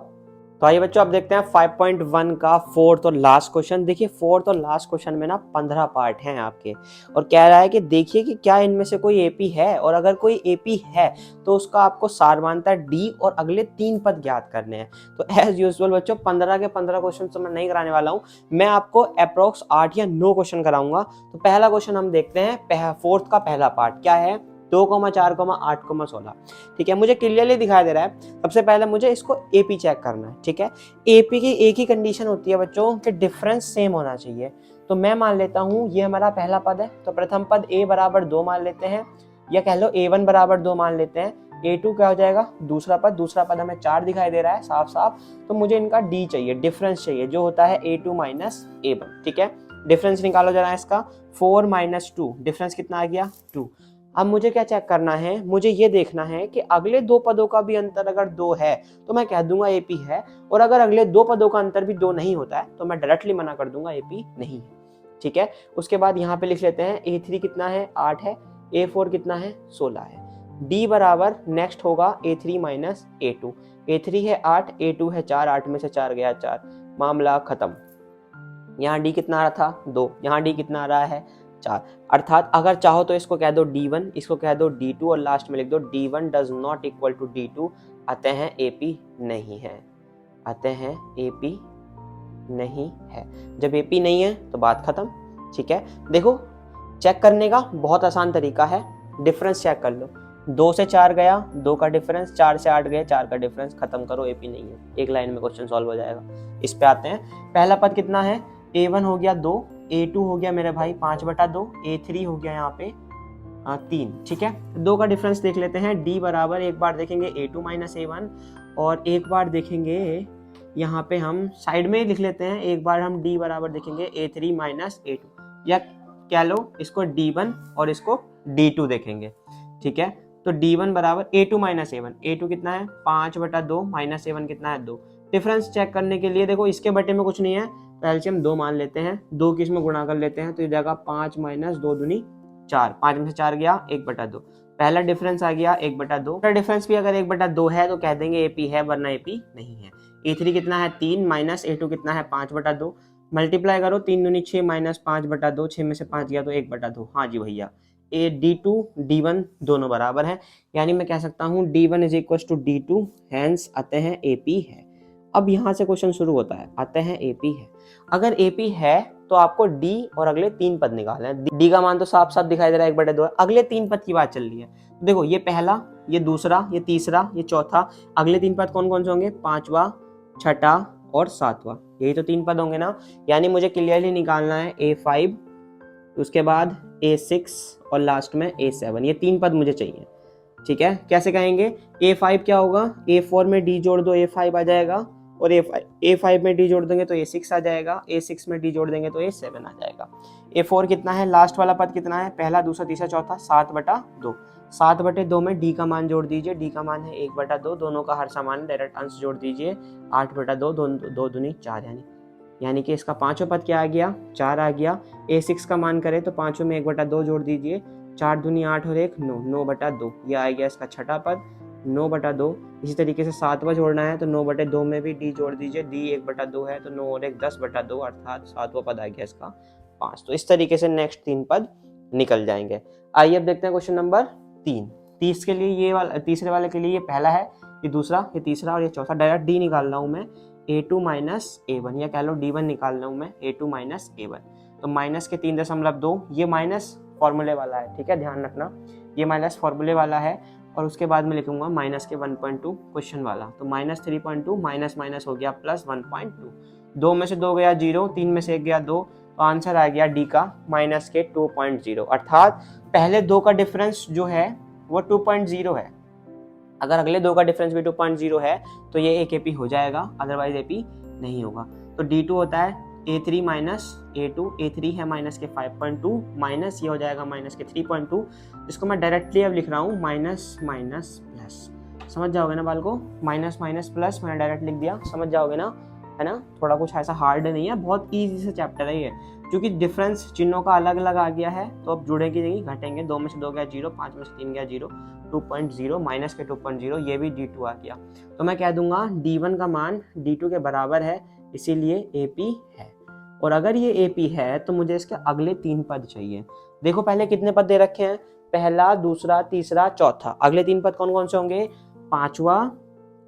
तो आइए बच्चों, अब देखते हैं 5.1 का फोर्थ और लास्ट क्वेश्चन। देखिए फोर्थ और लास्ट क्वेश्चन में ना 15 पार्ट हैं आपके, और कह रहा है कि देखिए कि क्या इनमें से कोई एपी है, और अगर कोई एपी है तो उसका आपको सार्वधातर डी और अगले 3 पद ज्ञात करने हैं। तो एज यूजुअल बच्चों 15 के 15 क्वेश्चन तो मैं नहीं कराने वाला हूँ, मैं आपको अप्रोक्स 8 या 9 क्वेश्चन कराऊंगा। तो पहला क्वेश्चन हम देखते हैं, फोर्थ का पहला पार्ट क्या है, 2,4,8,16, ठीक है। मुझे क्लियरली दिखाई दे रहा है। सबसे पहले मुझे इसको एपी चेक करना है, ठीक है। एपी की एक ही कंडीशन होती है बच्चों कि डिफरेंस सेम होना चाहिए। तो मैं मान लेता हूँ ये हमारा पहला पद है, तो प्रथम पद a बराबर 2 मान लेते हैं, या कह लो A1 बराबर 2 मान लेते हैं। A2 क्या हो जाएगा दूसरा पद हमें 4 दिखाई दे रहा है साफ साफ, तो मुझे इनका डी चाहिए, डिफरेंस चाहिए, जो होता है A2 माइनस A1, ठीक है। डिफरेंस निकालो जरा इसका, 4 - 2, डिफरेंस कितना आ गया 2। अब मुझे क्या चेक करना है, मुझे ये देखना है कि अगले दो पदों का भी अंतर अगर 2 है तो मैं कह दूंगा AP है, और अगर अगले दो पदों का अंतर भी 2 नहीं होता है तो मैं डायरेक्टली मना कर दूंगा AP नहीं है। ठीक है, उसके बाद यहाँ पे लिख लेते हैं A3 कितना है 8 है, A4 कितना है 16 है। D बराबर नेक्स्ट होगा A3 माइनस A2। A3 है 8, A2 है 4, 8 में से 4 गया 4, मामला खत्म। यहाँ D कितना आ रहा था 2, यहाँ D कितना आ रहा है 4। अर्थात अगर चाहो तो इसको कह दो D1, इसको कह दो D2 और लास्ट में लिख दो D1 does not equal to D2। आते हैं AP नहीं है, आते हैं AP नहीं है। जब AP नहीं है तो बात खत्म। ठीक है, देखो चेक करने का बहुत आसान तरीका है, डिफरेंस चेक कर लो। 2 से 4 गया 2 का डिफरेंस, 4 से 8 गए 4 का डिफरेंस, खत्म करो AP नहीं है, एक लाइन में क्वेश्चन सॉल्व हो जाएगा। इस पे आते हैं, पहला पद कितना है A1 हो गया 2, A2 हो गया मेरे भाई 5/2, A3 हो गया यहाँ पे 3। ठीक है, 2 का डिफरेंस देख लेते हैं। D बराबर एक बार देखेंगे A2 माइनस A1 और एक बार देखेंगे यहाँ पे हम साइड में लिख लेते हैं, एक बार हम D बराबर देखेंगे A3 माइनस A2, या क्या लो इसको D1 और इसको D2 देखेंगे। ठीक है, तो D1 बराबर A2 माइनस A1, A2 कितना है 5/2 माइनस A1 कितना है 2। डिफरेंस चेक करने के लिए देखो इसके बटे में कुछ नहीं है तो एलसीएम 2 मान लेते हैं, 2 की इसमें गुणा कर लेते हैं तो ये जाएगा 5 माइनस 2 दूनी 4, 5 में से 4 गया 1/2। पहला डिफरेंस आ गया 1/2। दूसरा डिफरेंस भी अगर 1/2 है तो कह देंगे AP है, वरना AP नहीं है। A3 कितना है 3 माइनस A2 कितना है 5/2, मल्टीप्लाई करो 3 दूनी 6 माइनस 5/2, 6 में से 5 गया तो 1/2। हाँ जी भैया, D2 D1 दोनों बराबर है, यानी मैं कह सकता हूँ D1 is equal to D2, hence आते हैं AP है। अब यहाँ से क्वेश्चन शुरू होता है, आते हैं AP है। अगर AP है तो आपको D और अगले 3 पद निकालना है। D का मान तो साफ साफ दिखाई दे रहा है 1/2 है, अगले 3 पद की बात चल रही है। देखो ये पहला, ये दूसरा, ये तीसरा, ये चौथा, अगले 3 पद कौन कौन से होंगे, 5वां, 6ठा और 7वां, यही तो 3 पद होंगे ना। यानी मुझे क्लियरली निकालना है A5, उसके बाद A6 और लास्ट में A7, ये 3 पद मुझे चाहिए। ठीक है, कैसे कहेंगे, A5 क्या होगा, A4 में D जोड़ दो A5 आ जाएगा, और A5 में D जोड़ देंगे तो A6 आ जाएगा, A6 में D जोड़ देंगे तो A7 आ जाएगा। A4 कितना है, लास्ट वाला पद कितना है, पहला दूसरा तीसरा चौथा, 7/2। 7/2 में D का मान जोड़ दीजिए, D का मान है 1/2, दोनों का हर समान डायरेक्ट अंश जोड़ दीजिए, 8/2, 2 दूनी 4, यानी कि इसका पांचों पद क्या आ गया 4 आ गया। A6 का मान करें तो पांचों में 1/2 जोड़ दीजिए, 4 दूनी 8 और 1 9, 9/2, यह आ गया इसका छठा पद 9/2। इसी तरीके से 7वां जोड़ना है तो 9/2 में भी D जोड़ दीजिए, D 1/2 है तो 9 और 1 10/2, अर्थात 7वां पद आ गया इसका 5। तो इस तरीके से नेक्स्ट 3 पद निकल जाएंगे। आइए अब देखते हैं क्वेश्चन नंबर 3। के लिए ये वाला, तीसरे वाले के लिए ये पहला है, ये दूसरा, ये तीसरा और ये चौथा। डायरेक्ट D निकाल रहा हूँ मैं, A2 माइनस A1, या कह लो D1 निकाल रहा हूँ मैं, A2 माइनस A1। तो माइनस के 3.2, ये माइनस फॉर्मूले वाला है। ठीक है, ध्यान रखना ये माइनस फॉर्मूले वाला है, और उसके बाद में लिखूंगा माइनस के 1.2 क्वेश्चन वाला। तो माइनस 3.2 माइनस माइनस हो गया प्लस 1.2, 2 में से 2 गया 0, 3 में से 1 गया 2, तो आंसर आ गया D का माइनस के 2.0। अर्थात पहले 2 का डिफरेंस जो है वो 2.0 है, अगर अगले 2 का डिफरेंस भी 2.0 है तो ये एक AP हो जाएगा, अदरवाइज AP नहीं होगा। तो D2 होता है A3 माइनस A2, A3 है माइनस के 5.2, माइनस ये हो जाएगा माइनस के 3.2, इसको मैं डायरेक्टली अब लिख रहा हूँ माइनस माइनस प्लस। समझ जाओगे ना बाल को, माइनस माइनस प्लस मैंने डायरेक्ट लिख दिया, समझ जाओगे ना, है ना। थोड़ा कुछ ऐसा हार्ड नहीं है, बहुत ईजी से चैप्टर है ये, क्योंकि डिफरेंस चिन्हों का अलग अलग आ गया है तो अब जुड़ेगी नहीं, घटेंगे। 2 में से 2 गया 0, 5 में से 3 गया 0, 2.0 माइनस के 2.0, ये भी D2 आ गया। तो मैं कह दूंगा D1 का मान D2 के बराबर है, इसीलिए AP है। और अगर ये AP है तो मुझे इसके अगले 3 पद चाहिए। देखो पहले कितने पद दे रखे हैं, पहला दूसरा तीसरा चौथा, अगले 3 पद कौन कौन से होंगे, 5वां,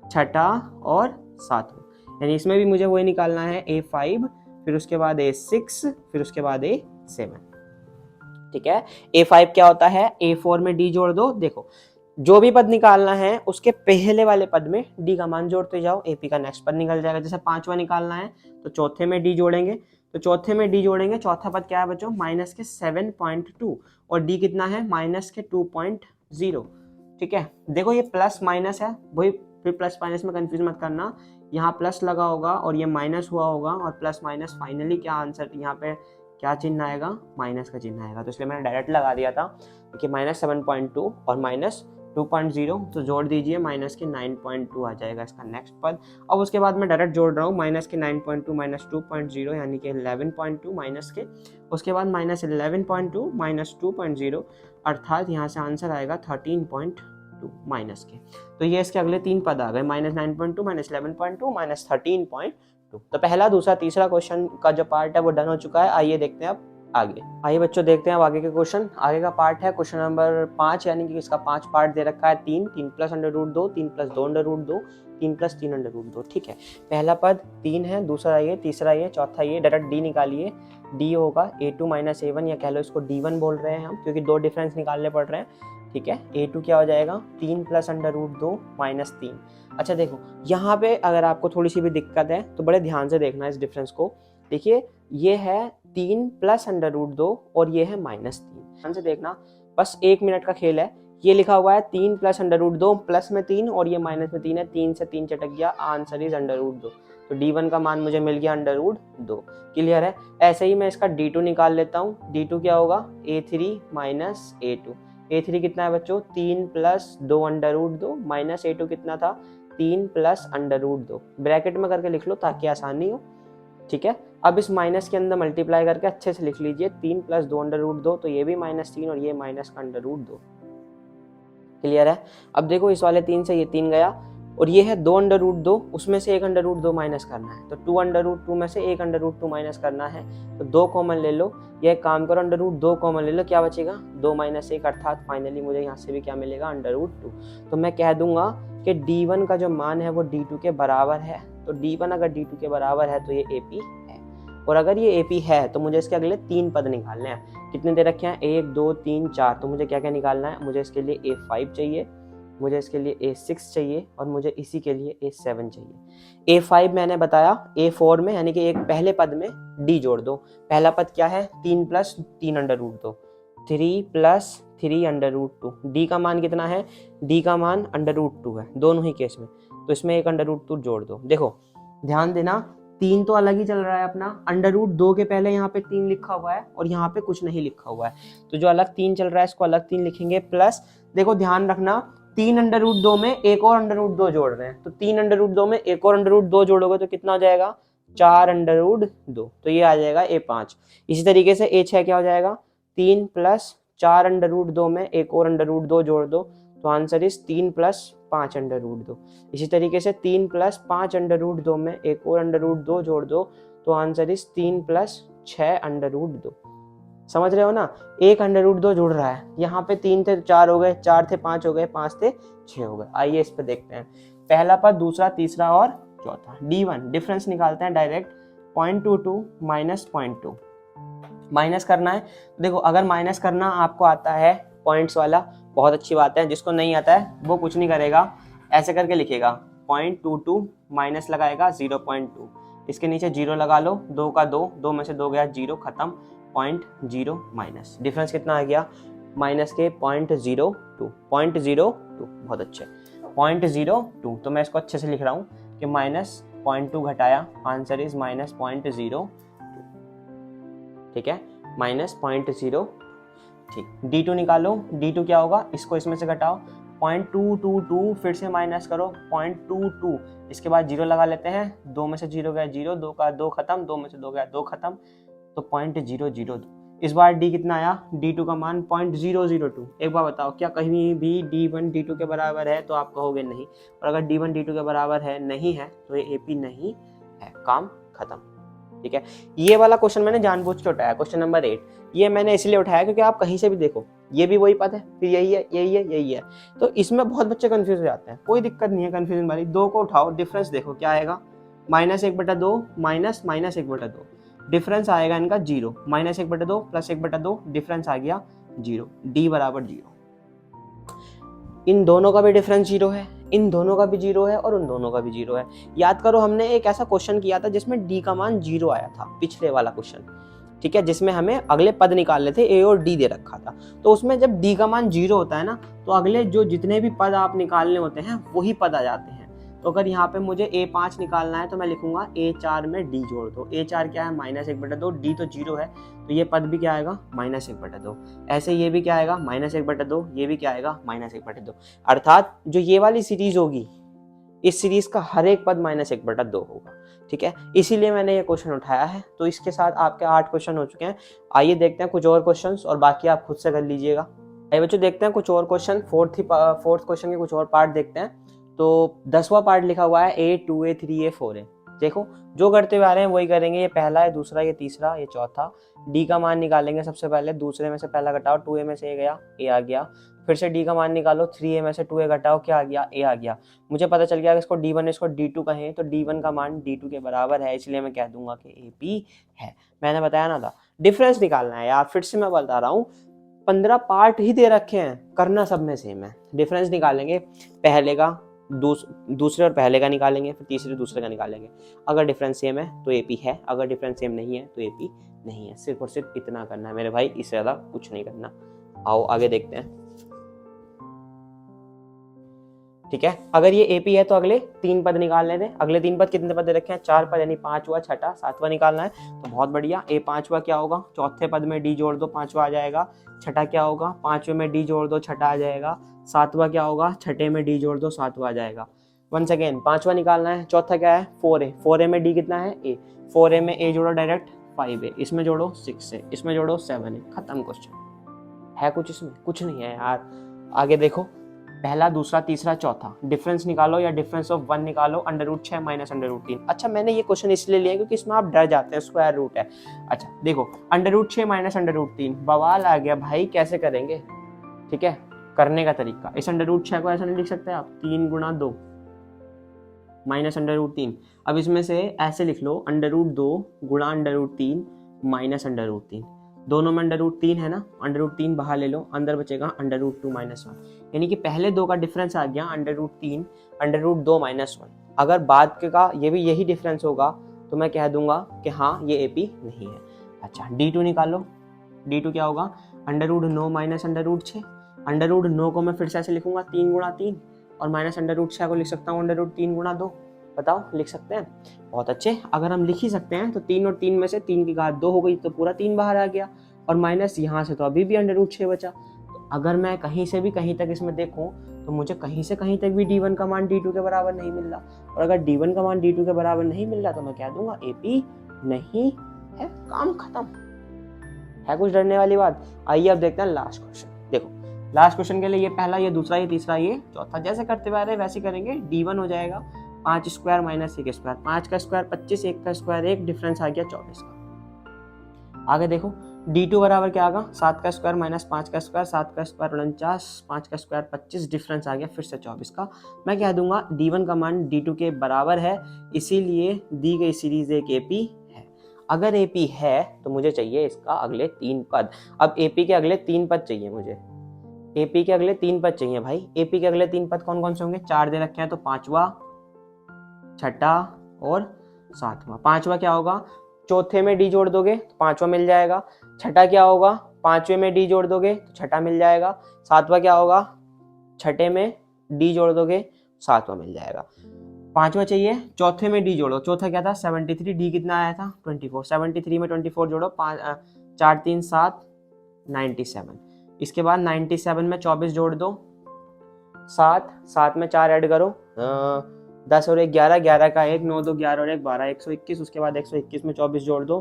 6ठा और 7वां, यानी इसमें भी मुझे वही निकालना है A5, फिर उसके बाद A6, फिर उसके बाद A7। ठीक है, A5 क्या होता है, A4 में D जोड़ दो। देखो जो भी पद निकालना है उसके पहले वाले पद में D का मान जोड़ते जाओ, AP का नेक्स्ट पद निकल जाएगा। जैसे 5वां निकालना है तो चौथे में D जोड़ेंगे, तो चौथे में D जोड़ेंगे, चौथा पद क्या है बच्चों, माइनस के 7.2, और D कितना है माइनस के 2.0। ठीक है, देखो ये प्लस माइनस है, वही फिर प्लस माइनस में कंफ्यूज मत करना, यहाँ प्लस लगा होगा और ये माइनस हुआ होगा, और प्लस माइनस फाइनली क्या आंसर यहाँ पे क्या चिन्ह आएगा, माइनस का चिन्ह आएगा। तो इसलिए मैंने डायरेक्ट लगा दिया था कि -7.2 और -2.0, तो जोड़ दीजिए, माइनस के 9.2 आ जाएगा इसका नेक्स्ट पद। अब उसके बाद मैं डायरेक्ट जोड़ रहा हूँ, माइनस के 9.2 -2.0 यानी कि 11.2 माइनस के, उसके बाद -11.2 -2.0, अर्थात यहाँ से आंसर आएगा 13.2 माइनस के। तो ये इसके अगले 3 पद आ गए, -9.2 -11.2 -13.2। तो पहला, दूसरा, तीसरा क्वेश्चन का जो पार्ट है वो डन हो चुका है। आइए देखते हैं अब आगे। आइए बच्चों देखते हैं अब आगे के क्वेश्चन। आगे का पार्ट है क्वेश्चन नंबर 5, यानी कि इसका 5 पार्ट दे रखा है, 3 + √2, 3 + 2 √2, 3 + 3 √2। ठीक है, पहला पद 3 है, दूसरा ये, तीसरा ये, चौथा ये। डायरेक्ट डी निकालिए, डी होगा a2 - a1, या कह लो इसको d1 बोल रहे हैं हम, क्योंकि 2 डिफरेंस निकालने पड़ रहे हैं। ठीक है, a2 क्या हो जाएगा, 3 + √2 - 3। अच्छा देखो, यहाँ पे अगर आपको थोड़ी सी भी दिक्कत है तो बड़े ध्यान से देखना इस डिफरेंस को। देखिए, ये है 3 + √2 और ये है -3। ध्यान से देखना, बस 1 मिनट का खेल है। ये लिखा हुआ है 3 + √2, प्लस में 3 और ये माइनस में 3 है, 3 से 3 चटक गया, आंसर इज √2। तो d1 का मान मुझे मिल गया √2। क्लियर है। ऐसे ही मैं इसका d2 निकाल लेता हूँ। d2 क्या होगा, a3 - a2। a3 कितना है बच्चों, 3 + 2 √2 माइनस a2 कितना था, 3 + √2। ब्रैकेट में करके लिख लो ताकि आसानी हो। ठीक है, अब इस माइनस के अंदर मल्टीप्लाई करके अच्छे से लिख लीजिए, 3 + 2 √2, तो ये भी -3 और ये माइनस का √2। क्लियर है। अब देखो, इस वाले 3 से ये 3 गया और ये है 2 √2, उसमें से 1 √2 माइनस करना है, तो 2 √2 में से 1 √2 माइनस करना है, तो 2 कॉमन ले लो। ये एक काम करो, √2 कॉमन ले लो, क्या बचेगा, 2 - 1, अर्थात फाइनली मुझे यहाँ से भी क्या मिलेगा, √2। तो मैं कह दूंगा कि d1 का जो मान है वो d2 के बराबर है। तो d1 अगर d2 के बराबर है तो ये AP है, और अगर ये AP है तो मुझे इसके अगले 3 पद निकालने हैं। कितने दे रखे हैं, 1 2 3 4। तो मुझे क्या क्या निकालना है, मुझे इसके लिए A5 चाहिए, मुझे इसके लिए A6 चाहिए, और मुझे इसी के लिए A7 चाहिए। A5 मैंने बताया, A4 में यानी कि एक पहले पद में D जोड़ दो। पहला पद क्या है, 3 + 3 √2, 3 + 3 √2। D का मान कितना है, D का मान √2 है दोनों ही केस में, तो इसमें एक √2 जोड़ दो। देखो ध्यान देना, 3 तो अलग ही चल रहा है अपना, √2 के पहले यहाँ पे 3 लिखा हुआ है और यहाँ पे कुछ नहीं लिखा हुआ है, तो जो अलग 3 चल रहा है इसको अलग 3 लिखेंगे, प्लस देखो ध्यान रखना, 3 √2 में एक और √2 जोड़ रहे हैं, तो 3 √2 में एक और √2 जोड़ोगे तो कितना हो जाएगा, 4 √2, तो ये आ जाएगा A5। इसी तरीके से A6 क्या हो जाएगा, 3 + 4 √2 में एक और √2 जोड़ दो, तो आंसर इज 3 + 5 √2। इसी तरीके से 3 + 5 √2 में एक और √2 जोड़ दो, तो आंसर इज 3 + 6 √2। समझ रहे हो ना, एक √2 जुड़ रहा है, यहाँ पे 3 थे 4 हो गए, 4 थे 5 हो गए, 5 थे 6 हो गए। आइए इस पे देखते हैं, पहला पद, दूसरा, तीसरा और चौथा। d1 डिफरेंस निकालते हैं डायरेक्ट, 0.22 - 0.2 माइनस करना है। देखो अगर माइनस करना आपको आता है पॉइंट्स वाला, बहुत अच्छी बात है, जिसको नहीं आता है वो कुछ नहीं करेगा, ऐसे करके लिखेगा, 0.22 माइनस लगाएगा 0.2, इसके नीचे 0 लगा लो, 2 का 2, 2 में से 2 गया 0, खत्म, 0.0 माइनस। डिफरेंस कितना आ गया, माइनस के 0.02, 0.02, बहुत अच्छे, 0.02। तो मैं इसको अच्छे से लिख रहा हूँ कि -0.2 घटाया, आंसर इज -0.02। ठीक है, -0.0। ठीक, d2 निकालो, d2 क्या होगा, इसको इसमें से घटाओ, 0.222, फिर से माइनस करो 0.22, इसके बाद 0 लगा लेते हैं, 2 में से 0 गया 0, 2 का 2 खत्म, 2 में से 2 गया 2 खत्म, तो 0.002। इस बार d कितना आया, d2 का मान 0.002। एक बार बताओ, क्या कहीं भी d1 d2 के बराबर है, तो आप कहोगे नहीं, और अगर d1 d2 के बराबर है, नहीं है, तो ये AP नहीं है, काम खत्म। ठीक है, ये वाला क्वेश्चन मैंने जानबूझ के उठाया, क्वेश्चन नंबर 8। ये मैंने इसलिए उठाया क्योंकि आप कहीं से भी देखो, ये भी वही पद है, फिर यही है, यही है, यही है, तो इसमें बहुत बच्चे कंफ्यूज हो जाते हैं। कोई दिक्कत नहीं है कंफ्यूजन वाली, 2 को उठाओ, डिफरेंस देखो क्या आएगा, -1/2 माइनस -1/2, डिफरेंस आएगा इनका 0, -1/2 + 1/2, डिफरेंस आ गया 0, d बराबर 0। इन दोनों का भी डिफरेंस 0 है, इन दोनों का भी 0 है, और उन दोनों का भी 0 है। याद करो, हमने एक ऐसा क्वेश्चन किया था जिसमें d का मान 0 आया था, पिछले वाला क्वेश्चन, ठीक है, जिसमें हमें अगले पद निकालने थे, a और d दे रखा था। तो उसमें जब d का मान 0 होता है ना, तो अगले जो जितने भी पद आप निकालने होते हैं वही पद आ जाते हैं। तो अगर यहाँ पे मुझे A5 निकालना है तो मैं लिखूंगा A4 में D जोड़ दो। A4 क्या है -1/2, D तो 0 है तो ये पद भी क्या आएगा -1/2। ऐसे ये भी क्या आएगा -1/2, ये भी क्या आएगा -1/2। अर्थात जो ये वाली सीरीज होगी इस सीरीज का हर एक पद -1/2 होगा। ठीक है, इसीलिए मैंने ये क्वेश्चन उठाया है। तो इसके साथ आपके 8 क्वेश्चन हो चुके हैं। आइए देखते हैं कुछ और क्वेश्चंस और बाकी आप खुद से कर लीजिएगा। आइए बच्चों देखते हैं कुछ और क्वेश्चन। फोर्थ क्वेश्चन के कुछ और पार्ट देखते हैं। तो 10वां पार्ट लिखा हुआ है A2 A3 A4 देखो जो करते हुए आ रहे हैं वही करेंगे। ये पहला है, दूसरा, ये तीसरा, ये चौथा। डी का मान निकालेंगे सबसे पहले। दूसरे में से पहला घटाओ, 2A में से ए गया, ए आ गया। फिर से डी का मान निकालो, 3A में से 2A घटाओ, क्या आ गया, ए आ गया। मुझे पता चल गया कि इसको D1 इसको D2 कहें तो D1 का मान D2 के बराबर है, इसलिए मैं कह दूंगा कि AP है। मैंने बताया ना था डिफरेंस निकालना है यार, फिर से मैं बता रहा हूँ 15 पार्ट ही दे रखे हैं, करना सब में सेम है। डिफरेंस निकालेंगे, पहले का दूसरे और पहले का निकालेंगे, फिर तीसरे दूसरे का निकालेंगे। अगर डिफरेंस सेम है तो AP है, अगर डिफरेंस सेम नहीं है तो AP नहीं है। सिर्फ और सिर्फ इतना करना है मेरे भाई, इससे ज़्यादा कुछ नहीं करना। आओ आगे देखते हैं। ठीक है, अगर ये AP है तो अगले 3 पद निकालने दें। अगले 3 पद कितने पद दे रखे हैं, 4 पद, यानी 5वां, 6वां, 7वां निकालना है। तो बहुत बढ़िया। A5वां क्या होगा, चौथे पद में D जोड़ दो, 5वां आ जाएगा। छठा क्या होगा, 5वें में D जोड़ दो, छठा आ जाएगा। 7वां क्या होगा, छठे में D जोड़ दो, 7वां आ जाएगा। वंस अगेन 5वां निकालना है। चौथा क्या है, 4A। 4A में D कितना है, A। 4A में A जोड़ो डायरेक्ट 5A, इसमें जोड़ो 6A, इसमें जोड़ो 7A। खत्म क्वेश्चन। है कुछ इसमें, कुछ नहीं है यार। आगे देखो, पहला, दूसरा, तीसरा, चौथा, डिफरेंस निकालो या डिफरेंस ऑफ 1 निकालो। √6 माइनस √3। अच्छा मैंने ये क्वेश्चन इसलिए लिया क्योंकि इसमें आप डर जाते हैं, स्क्वायर रूट है। अच्छा देखो, √6 माइनस √3, बवाल आ गया भाई, कैसे करेंगे। ठीक है, करने का तरीका, इस √6 को ऐसा नहीं लिख सकते आप, 3 गुणा 2 माइनस √3। अब इसमें से ऐसे लिख लो, √2 गुणा √3 माइनस √3। दोनों में √3 है ना, √3 बाहर ले लो, अंदर बचेगा √2 माइनस 1। यानी कि पहले दो का डिफरेंस आ गया √3 √2 माइनस 1। अगर बाद के का ये भी यही डिफरेंस होगा तो मैं कह दूंगा कि हाँ ये AP नहीं है। अच्छा D2 निकालो। D2 क्या होगा, √9 माइनस √6। √9 को मैं फिर से ऐसे लिखूंगा 3 गुणा 3, और माइनस √6 को लिख सकता हूँ √3 गुणा 2। बताओ लिख सकते हैं, बहुत अच्छे। अगर हम लिख ही सकते हैं तो 3 और 3 में से 3 की घात 2 हो गई तो पूरा 3 बाहर आ गया, और माइनस यहाँ से तो अभी भी √6 बचा। तो अगर मैं कहीं से भी कहीं तक इसमें देखूं तो मुझे कहीं से कहीं तक भी D1 का मान D2 के बराबर नहीं मिल रहा, और अगर D1 का मान D2 के बराबर नहीं मिल रहा तो मैं कह दूंगा AP नहीं है, काम खत्म। है कुछ डरने वाली बात। आइए अब देखते हैं लास्ट क्वेश्चन। देखो लास्ट क्वेश्चन के लिए ये पहला, ये दूसरा, ये तीसरा, ये चौथा, जैसे करते हुए आ रहे वैसे करेंगे। D1 हो जाएगा 5 स्क्वायर माइनस 1 स्क्वायर, 5 का स्क्वायर 25, 1 का स्क्वायर 1, डिफरेंस आ गया 24 का। आगे देखो D2 बराबर क्या आएगा, 7 का स्क्वायर माइनस 5 का स्क्वायर, 7 का स्क्वायर 49, 5 का स्क्वायर 25, डिफरेंस आ गया फिर से 24 का। मैं कह दूंगा D1 का मान D2 के बराबर है, इसीलिए दी गई सीरीज एक AP है। अगर AP है तो मुझे चाहिए इसका अगले 3 पद। अब AP के अगले 3 पद चाहिए मुझे, AP के अगले 3 पद चाहिए भाई। AP के अगले 3 पद कौन कौन से होंगे, 4 दे रखे हैं तो 5वां, 6ठा और 7वां। 5वां क्या होगा, चौथे में D जोड़ दोगे तो 5वां मिल जाएगा। छठा क्या होगा, 5वें में D जोड़ दोगे तो छठा मिल जाएगा। 7वां क्या होगा, छठे में D जोड़ दोगे 7वां मिल जाएगा। 5वां चाहिए, चौथे में D जोड़ो। चौथा क्या था 73, D कितना आया था 24, 73 में 24 जोड़ो, 4 3 7 97। इसके बाद 97 में 24 जोड़ दो, 7 में 4 ऐड करो, 10 और 1 11, 11 का 1, 9 2 11 और 1 12, 121। उसके बाद 121 में 24 जोड़ दो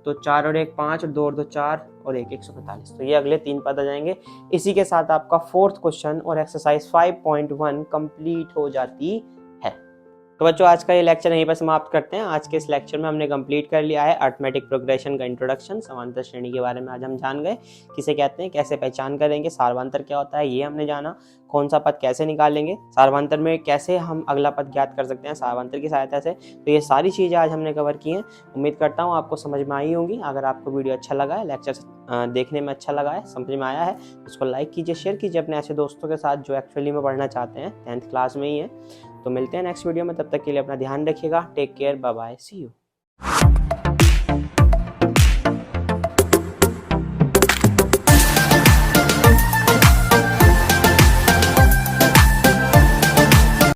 तो 4 और 1 5 और 2 और 2 4 और 1 145। तो ये अगले 3 पद आ जाएंगे। इसी के साथ आपका 4th क्वेश्चन और एक्सरसाइज 5.1 कंप्लीट हो जाती है। तो बच्चों आज का ये लेक्चर यहीं पर समाप्त करते हैं। आज के इस लेक्चर में हमने कंप्लीट कर लिया है अरिथमेटिक प्रोग्रेशन का इंट्रोडक्शन। समांतर श्रेणी के बारे में आज हम जान गए, किसे कहते हैं, कैसे पहचान करेंगे, सार्वंतर क्या होता है ये हमने जाना, कौन सा पद कैसे निकालेंगे, सार्वंतर में कैसे हम अगला पद ज्ञात कर सकते हैं सार्वंतर की सहायता से। तो ये सारी चीज़ें आज हमने कवर की हैं। उम्मीद करता हूँ आपको समझ में आई होंगी। अगर आपको वीडियो अच्छा लगा है, लेक्चर देखने में अच्छा लगा है, समझ में आया है, उसको लाइक कीजिए, शेयर कीजिए अपने ऐसे दोस्तों के साथ जो एक्चुअली में पढ़ना चाहते हैं, 10th क्लास में ही है। तो मिलते हैं नेक्स्ट वीडियो में, तब तक के लिए अपना ध्यान रखिएगा। Take care, bye bye, see you.